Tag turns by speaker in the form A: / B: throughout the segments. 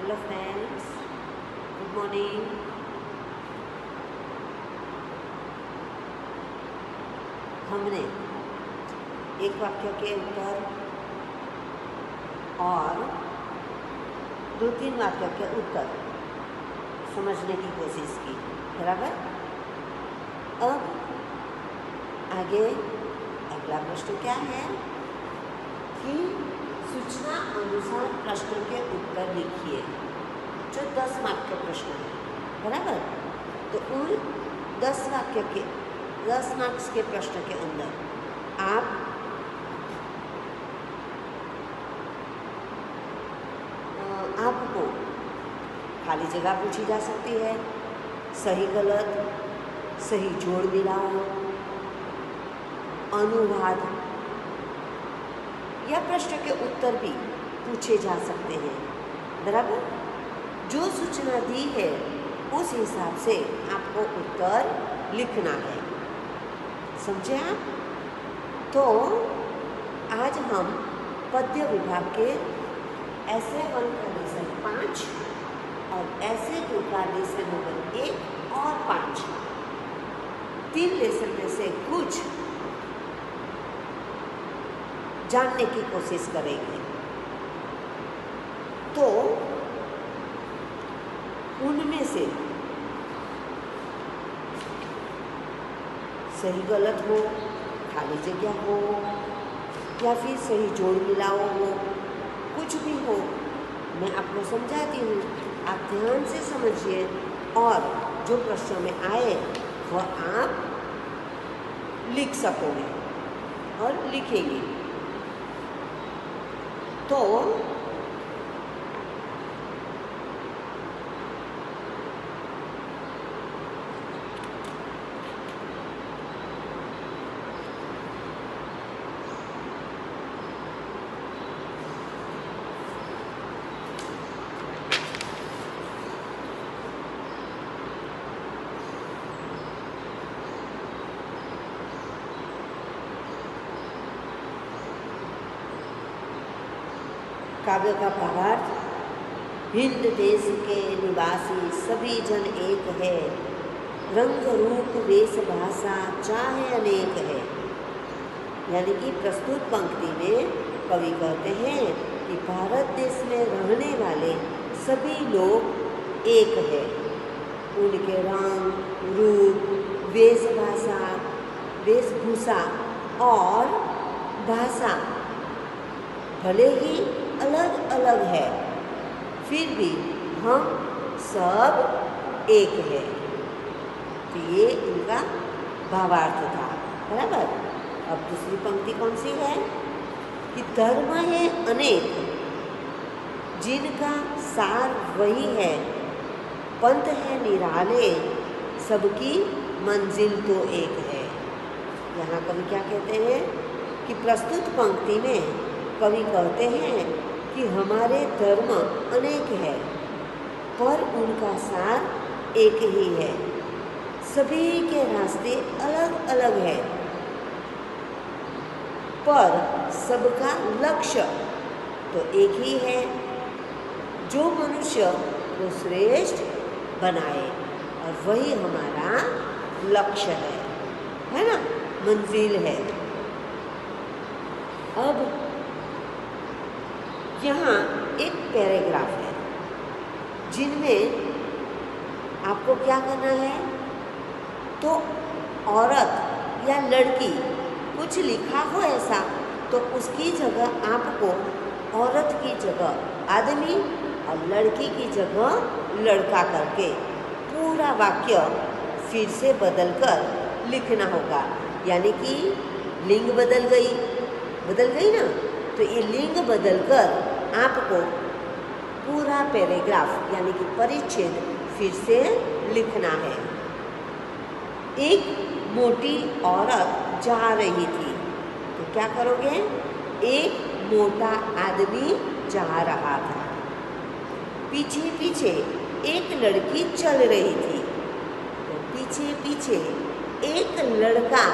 A: Hello friends, good morning. हमने एक वाक्य के उत्तर और 2-3 वाक्य के उत्तर समझने की कोशिश की, बराबर। अब आगे अगला प्रश्न क्या है कि सूचना अनुसार प्रश्न के उत्तर लिखिए, जो 10 मार्क का प्रश्न है, बराबर। तो उन 10 मार्क्स के प्रश्न के अंदर आपको खाली जगह पूछी जा सकती है, सही गलत, सही जोड़ मिलाओ, अनुवाद या प्रश्न के उत्तर भी पूछे जा सकते हैं, बराबर। जो सूचना दी है उस हिसाब से आपको उत्तर लिखना है, समझे आप। तो आज हम पद्य विभाग के ऐसे 1 का लेसन 5 और ऐसे 2 का लेसन नंबर 1 और 5, 3 लेसन में से कुछ जानने की कोशिश करेंगे। तो उनमें से सही गलत हो, खाली जगह हो या फिर सही जोड़ मिलाओ हो, कुछ भी हो, मैं आपको समझाती हूँ, आप ध्यान से समझिए और जो प्रश्न में आए वह आप लिख सकोगे और लिखेंगे। तो काव्य का भावार्थ, हिंद देश के निवासी सभी जन एक है, रंग रूप वेश भाषा चाहे अनेक है। यानी कि प्रस्तुत पंक्ति में कवि कहते हैं कि भारत देश में रहने वाले सभी लोग एक है, उनके रंग रूप वेशभूषा और भाषा भले ही अलग अलग है, फिर भी हम सब एक है। तो ये इनका भावार्थ था, बराबर। अब दूसरी पंक्ति कौन सी है कि धर्म है अनेक, जिनका सार वही है, पंथ है निराले, सबकी मंजिल तो एक है। यहाँ कवि क्या कहते हैं कि प्रस्तुत पंक्ति में कवि कहते हैं कि हमारे धर्म अनेक है पर उनका सार एक ही है, सभी के रास्ते अलग अलग है पर सबका लक्ष्य तो एक ही है, जो मनुष्य को श्रेष्ठ बनाए, और वही हमारा लक्ष्य है ना, मंजिल है। अब यहाँ एक पैराग्राफ है जिनमें आपको क्या करना है, तो औरत या लड़की कुछ लिखा हो ऐसा, तो उसकी जगह आपको औरत की जगह आदमी और लड़की की जगह लड़का करके पूरा वाक्य फिर से बदलकर लिखना होगा। यानी कि लिंग बदल गई ना, तो ये लिंग बदलकर आपको पूरा पैराग्राफ यानी कि परिच्छेद फिर से लिखना है। एक मोटी औरत जा रही थी, तो क्या करोगे, एक मोटा आदमी जा रहा था, पीछे पीछे एक लड़की चल रही थी, तो पीछे पीछे एक लड़का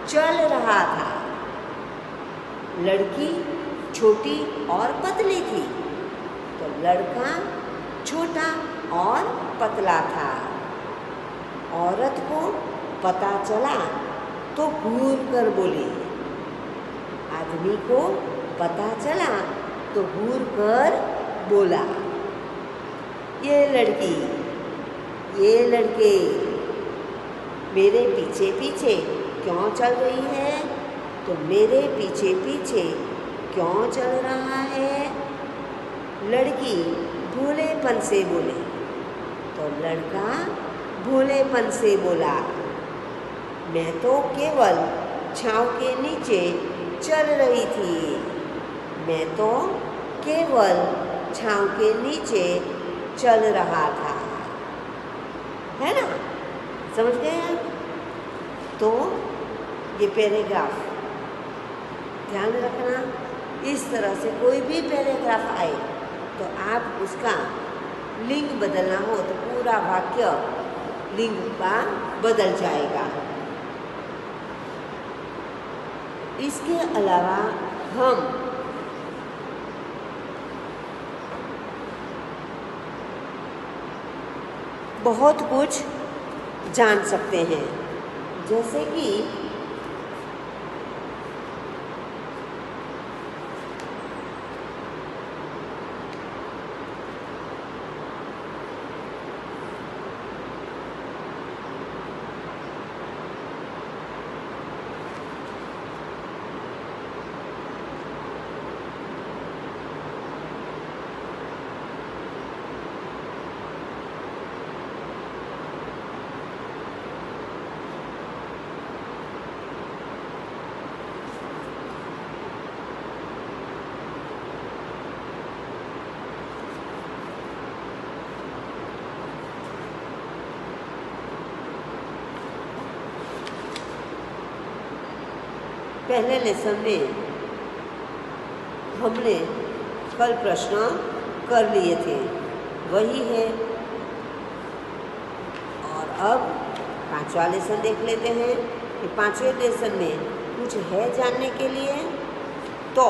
A: चल रहा था। लड़की छोटी और पतली थी, तो लड़का छोटा और पतला था। औरत को पता चला तो घूर कर बोली। आदमी को पता चला तो घूर कर बोला, ये लड़की, ये लड़के मेरे पीछे पीछे क्यों चल रही है? तो मेरे पीछे पीछे क्यों चल रहा है? लड़की भोलेपन से बोली। तो लड़का भोलेपन से बोला, मैं तो केवल छांव के नीचे चल रही थी। मैं तो केवल छांव के नीचे चल रहा था। है ना? समझ गए आप? तो ये पैराग्राफ ध्यान रखना, इस तरह से कोई भी पैराग्राफ आए तो आप उसका लिंग बदलना हो तो पूरा वाक्य लिंग का बदल जाएगा। इसके अलावा हम बहुत कुछ जान सकते हैं, जैसे कि पहले लेसन में हमने कल प्रश्न कर लिए थे, वही है। और अब पांचवा लेसन देख लेते हैं कि पांचवें लेसन में कुछ है जानने के लिए। तो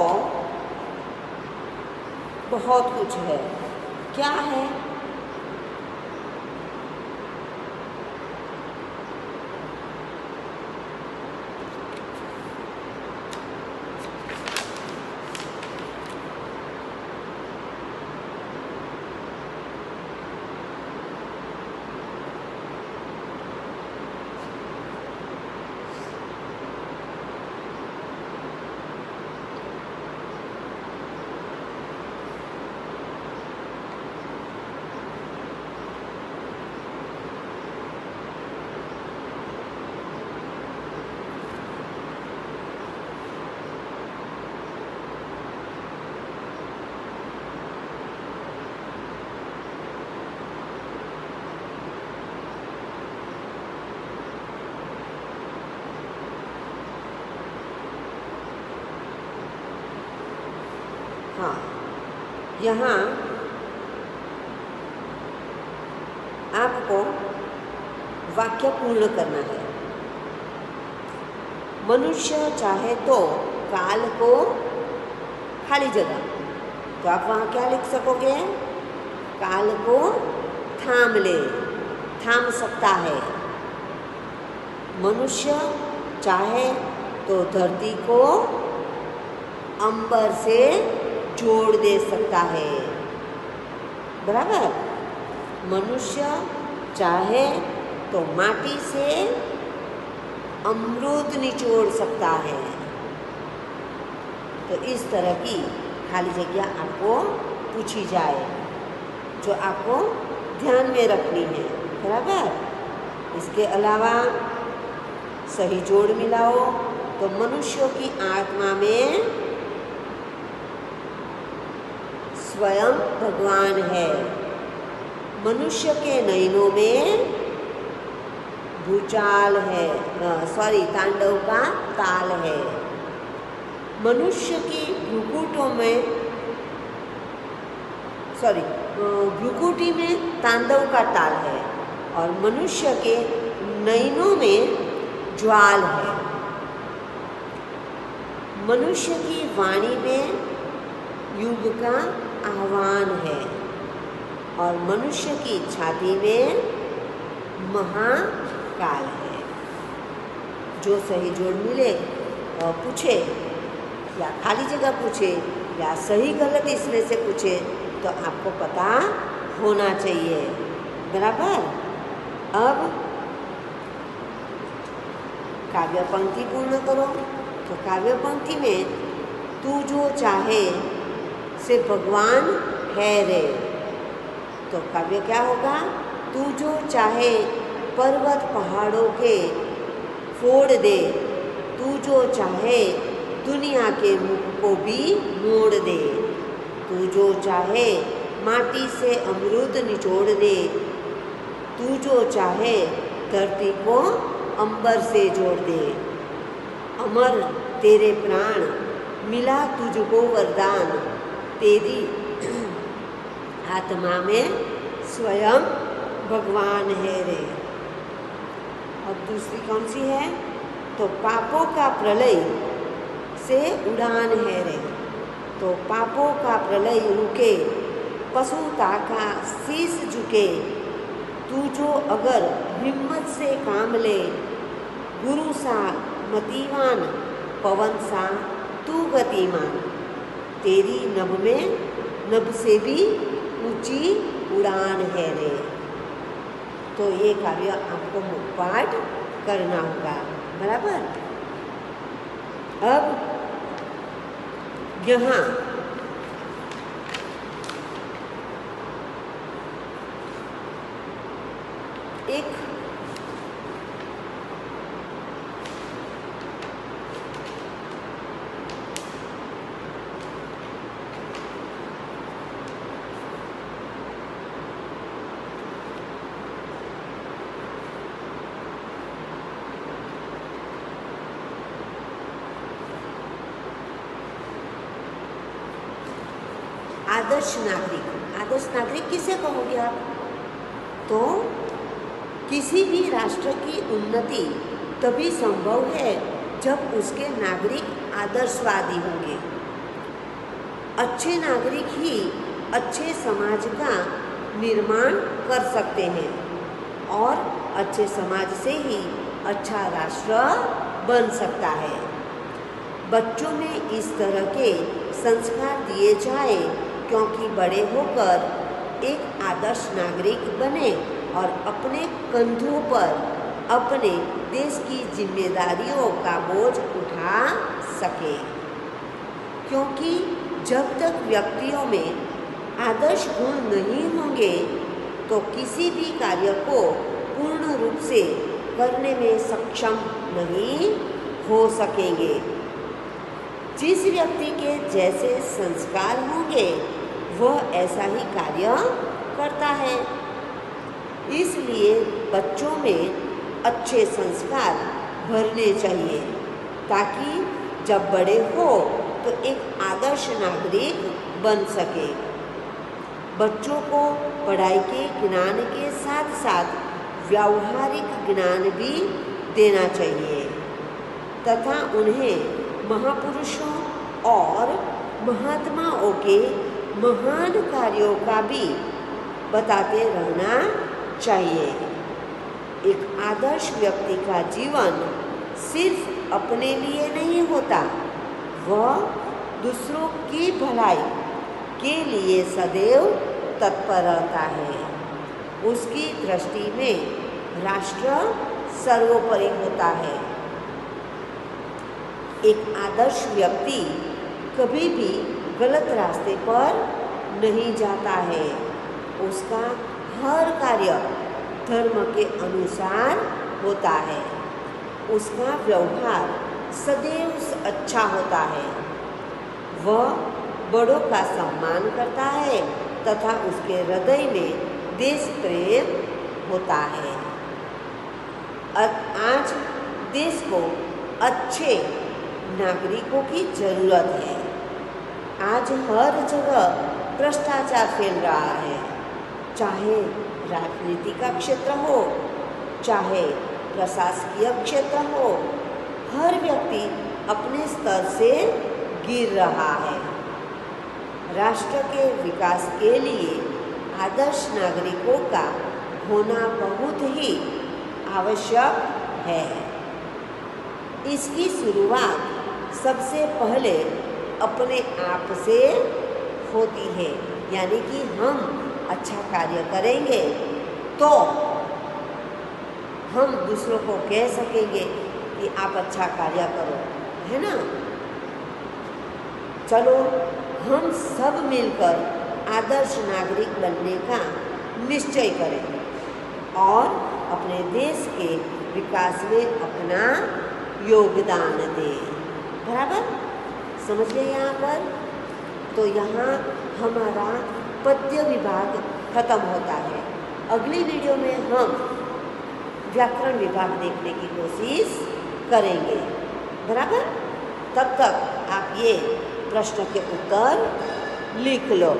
A: बहुत कुछ है। क्या है? हाँ, यहाँ आपको वाक्य पूर्ण करना है। मनुष्य चाहे तो काल को, खाली जगह, तो आप वहाँ क्या लिख सकोगे? काल को थाम ले, थाम सकता है। मनुष्य चाहे तो धरती को अंबर से जोड़ दे सकता है। बराबर? मनुष्य चाहे तो माटी से अमरूद निचोड़ सकता है। तो इस तरह की खाली जगह आपको पूछी जाए जो आपको ध्यान में रखनी है। बराबर? इसके अलावा सही जोड़ मिलाओ तो मनुष्यों की आत्मा में स्वयं भगवान है। मनुष्य के नयनों में भूचाल है, तांडव का ताल है। मनुष्य की भ्रुकुटों में भ्रुकुटी में तांडव का ताल है और मनुष्य के नयनों में ज्वाल है। मनुष्य की वाणी में युग का आह्वान है। और मनुष्य की छाती में महाकाल है। जो सही जोड़ मिले और पूछे या खाली जगह पूछे या सही गलत इसमें से पूछे तो आपको पता होना चाहिए, बराबर। अब काव्य पंक्ति पूर्ण करो। तो काव्य पंक्ति में तू जो चाहे से भगवान है रे। तो काव्य क्या होगा? तू जो चाहे पर्वत पहाड़ों के फोड़ दे, तू जो चाहे दुनिया के मुख को भी मोड़ दे, तू जो चाहे माटी से अमृत निचोड़ दे, तू जो चाहे धरती को अंबर से जोड़ दे। अमर तेरे प्राण मिला तुझको वरदान, तेरी आत्मा में स्वयं भगवान है रे। अब दूसरी कौन सी है? तो पापों का प्रलय से उड़ान है रे। तो पापों का प्रलय रुके, पशुता का शीश झुके, तू जो अगर हिम्मत से काम ले, गुरु सा मतिवान, पवन सा तू गतिमान, तेरी नभ में नभ से भी ऊंची उड़ान है रे। तो ये काव्य आपको मुखपाठ करना होगा, बराबर। अब यहाँ एक आदर्श नागरिक। आदर्श नागरिक किसे कहोगे आप? तो किसी भी राष्ट्र की उन्नति तभी संभव है जब उसके नागरिक आदर्शवादी होंगे। अच्छे नागरिक ही अच्छे समाज का निर्माण कर सकते हैं और अच्छे समाज से ही अच्छा राष्ट्र बन सकता है। बच्चों में इस तरह के संस्कार दिए जाए क्योंकि बड़े होकर एक आदर्श नागरिक बने और अपने कंधों पर अपने देश की जिम्मेदारियों का बोझ उठा सके। क्योंकि जब तक व्यक्तियों में आदर्श गुण नहीं होंगे तो किसी भी कार्य को पूर्ण रूप से करने में सक्षम नहीं हो सकेंगे। जिस व्यक्ति के जैसे संस्कार होंगे वह ऐसा ही कार्य करता है। इसलिए बच्चों में अच्छे संस्कार भरने चाहिए ताकि जब बड़े हो तो एक आदर्श नागरिक बन सके। बच्चों को पढ़ाई के ज्ञान के साथ साथ व्यावहारिक ज्ञान भी देना चाहिए तथा उन्हें महापुरुषों और महात्माओं के महान कार्यों का भी बताते रहना चाहिए। एक आदर्श व्यक्ति का जीवन सिर्फ अपने लिए नहीं होता, वह दूसरों की भलाई के लिए सदैव तत्पर रहता है। उसकी दृष्टि में राष्ट्र सर्वोपरि होता है। एक आदर्श व्यक्ति कभी भी गलत रास्ते पर नहीं जाता है। उसका हर कार्य धर्म के अनुसार होता है। उसका व्यवहार सदैव अच्छा होता है। वह बड़ों का सम्मान करता है तथा उसके हृदय में देश प्रेम होता है। आज देश को अच्छे नागरिकों की जरूरत है। आज हर जगह भ्रष्टाचार फैल रहा है, चाहे राजनीति का क्षेत्र हो, चाहे प्रशासकीय क्षेत्र हो। हर व्यक्ति अपने स्तर से गिर रहा है। राष्ट्र के विकास के लिए आदर्श नागरिकों का होना बहुत ही आवश्यक है। इसकी शुरुआत सबसे पहले अपने आप से होती है, यानी कि हम अच्छा कार्य करेंगे तो हम दूसरों को कह सकेंगे कि आप अच्छा कार्य करो, है ना। चलो हम सब मिलकर आदर्श नागरिक बनने का निश्चय करें और अपने देश के विकास में अपना योगदान दें। बराबर समझ गए यहाँ पर। तो यहाँ हमारा पद्य विभाग खत्म होता है। अगली वीडियो में हम व्याकरण विभाग देखने की कोशिश करेंगे। बराबर, तब तक आप ये प्रश्न के उत्तर लिख लो।